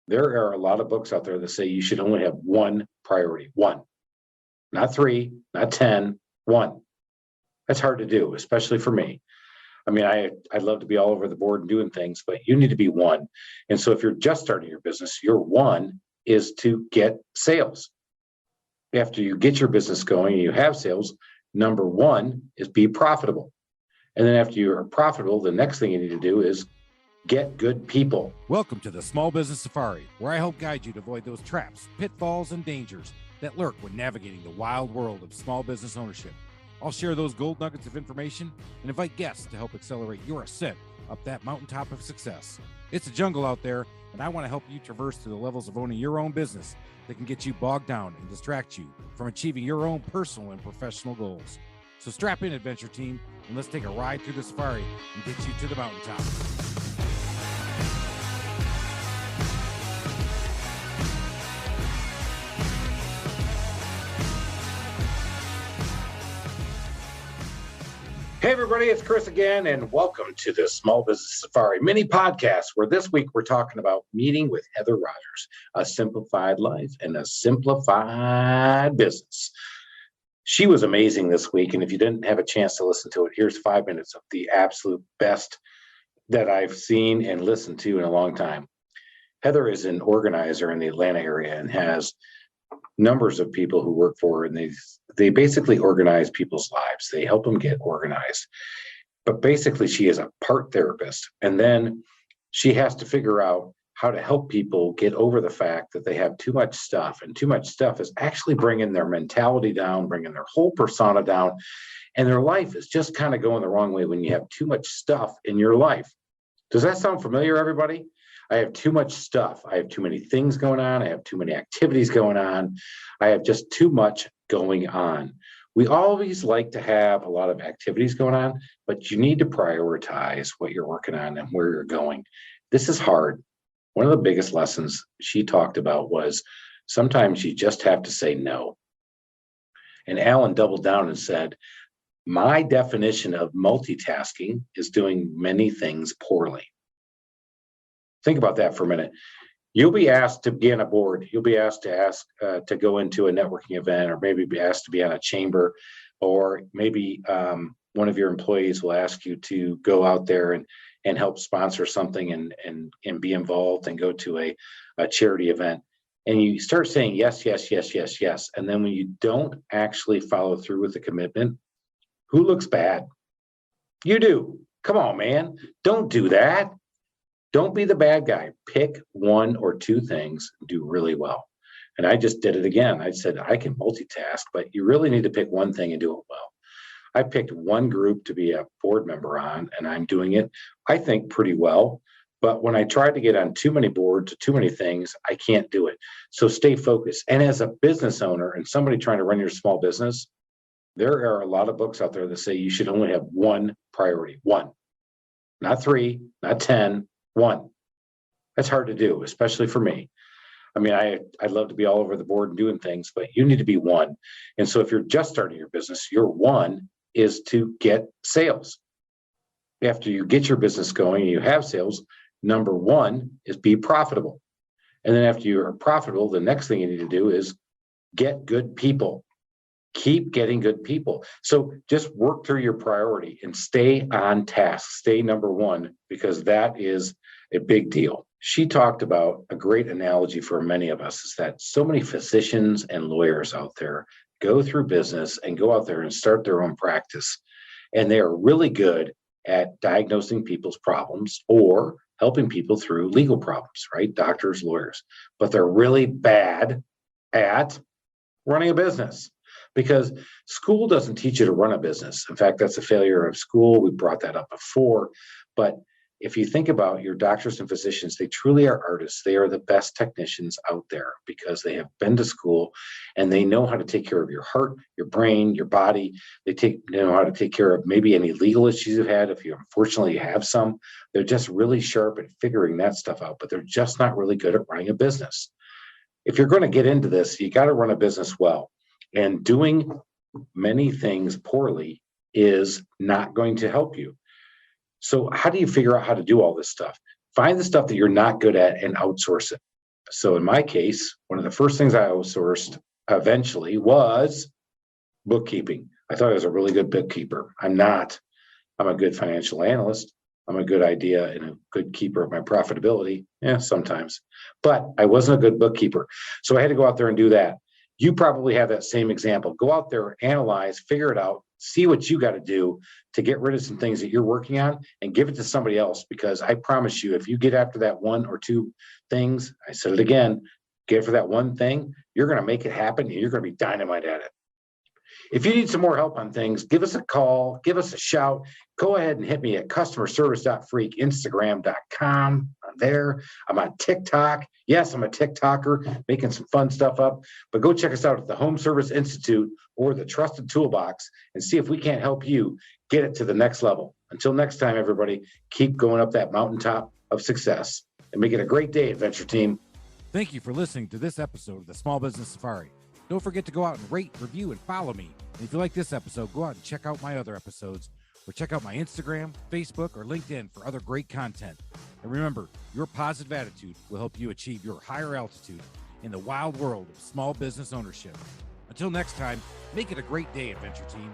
There are a lot of books out there that say you should only have one priority, one, not three, not 10, one. That's hard to do, especially for me. I mean, I'd love to be all over the board and doing things, but you need to be one. And so if you're just starting your business, your one is to get sales. After you get your business going and you have sales, number one is be profitable. And then after you're profitable, the next thing you need to do is get good people. Welcome to the Small Business Safari, where I help guide you to avoid those traps, pitfalls, and dangers that lurk when navigating the wild world of small business ownership. I'll share those gold nuggets of information and invite guests to help accelerate your ascent up that mountaintop of success. It's a jungle out there, and I want to help you traverse to the levels of owning your own business that can get you bogged down and distract you from achieving your own personal and professional goals. So strap in, adventure team, and let's take a ride through the safari and get you to the mountaintop. Hey, everybody, it's Chris again, and welcome to the Small Business Safari mini podcast, where this week we're talking about meeting with Heather Rogers, a simplified life and a simplified business. She was amazing this week, and if you didn't have a chance to listen to it, here's 5 minutes of the absolute best that I've seen and listened to in a long time. Heather is an organizer in the Atlanta area and has numbers of people who work for her, and they basically organize people's lives. They help them get organized. But basically, she is a part therapist, and then she has to figure out how to help people get over the fact that they have too much stuff, and too much stuff is actually bringing their mentality down, bringing their whole persona down, and their life is just kind of going the wrong way when you have too much stuff in your life. Does that sound familiar, everybody? I have too much stuff. I have too many things going on. I have too many activities going on. I have just too much going on. We always like to have a lot of activities going on, but you need to prioritize what you're working on and where you're going. This is hard. One of the biggest lessons she talked about was sometimes you just have to say no. And Alan doubled down and said, my definition of multitasking is doing many things poorly. Think about that for a minute. You'll be asked to be on a board. You'll be asked to go into a networking event, or maybe be asked to be on a chamber, or maybe one of your employees will ask you to go out there and help sponsor something and be involved and go to a charity event. And you start saying yes, yes, yes, yes, yes. And then when you don't actually follow through with the commitment, who looks bad? You do. Come on, man. Don't do that. Don't be the bad guy. Pick one or two things, do really well. And I just did it again. I said, I can multitask, but you really need to pick one thing and do it well. I picked one group to be a board member on, and I'm doing it, I think, pretty well. But when I tried to get on too many boards, too many things, I can't do it. So stay focused. And as a business owner and somebody trying to run your small business, there are a lot of books out there that say you should only have one priority, one, not three, not 10, one. That's hard to do, especially for me. I mean, I'd love to be all over the board and doing things, but you need to be one. And so if you're just starting your business, your one is to get sales. After you get your business going and you have sales, number one is be profitable. And then after you're profitable, the next thing you need to do is get good people. Keep getting good people. So just work through your priority and stay on task. Stay number one, because that is a big deal. She talked about a great analogy for many of us is that so many physicians and lawyers out there go through business and go out there and start their own practice. And they are really good at diagnosing people's problems or helping people through legal problems, right? Doctors, lawyers. But they're really bad at running a business. Because school doesn't teach you to run a business. In fact, that's a failure of school. We brought that up before. But if you think about your doctors and physicians, they truly are artists. They are the best technicians out there because they have been to school and they know how to take care of your heart, your brain, your body. They know how to take care of maybe any legal issues you've had. If you unfortunately have some, they're just really sharp at figuring that stuff out, but they're just not really good at running a business. If you're going to get into this, you got to run a business well. And doing many things poorly is not going to help you. So how do you figure out how to do all this stuff? Find the stuff that you're not good at and outsource it. So in my case, one of the first things I outsourced eventually was bookkeeping. I thought I was a really good bookkeeper. I'm not. I'm a good financial analyst. I'm a good idea and a good keeper of my profitability. Yeah, sometimes. But I wasn't a good bookkeeper. So I had to go out there and do that. You probably have that same example. Go out there, analyze, figure it out, see what you got to do to get rid of some things that you're working on and give it to somebody else. Because I promise you, if you get after that one or two things, I said it again, get for that one thing, you're going to make it happen and you're going to be dynamite at it. If you need some more help on things, give us a call, give us a shout. Go ahead and hit me at customerservice.freak, Instagram.com. I'm there. I'm on TikTok. Yes, I'm a TikToker, making some fun stuff up. But go check us out at the Home Service Institute or the Trusted Toolbox and see if we can't help you get it to the next level. Until next time, everybody, keep going up that mountaintop of success and make it a great day, Adventure Team. Thank you for listening to this episode of the Small Business Safari. Don't forget to go out and rate, review, and follow me. And if you like this episode, go out and check out my other episodes, or check out my Instagram, Facebook, or LinkedIn for other great content. And remember, your positive attitude will help you achieve your higher altitude in the wild world of small business ownership. Until next time, make it a great day, Adventure Team.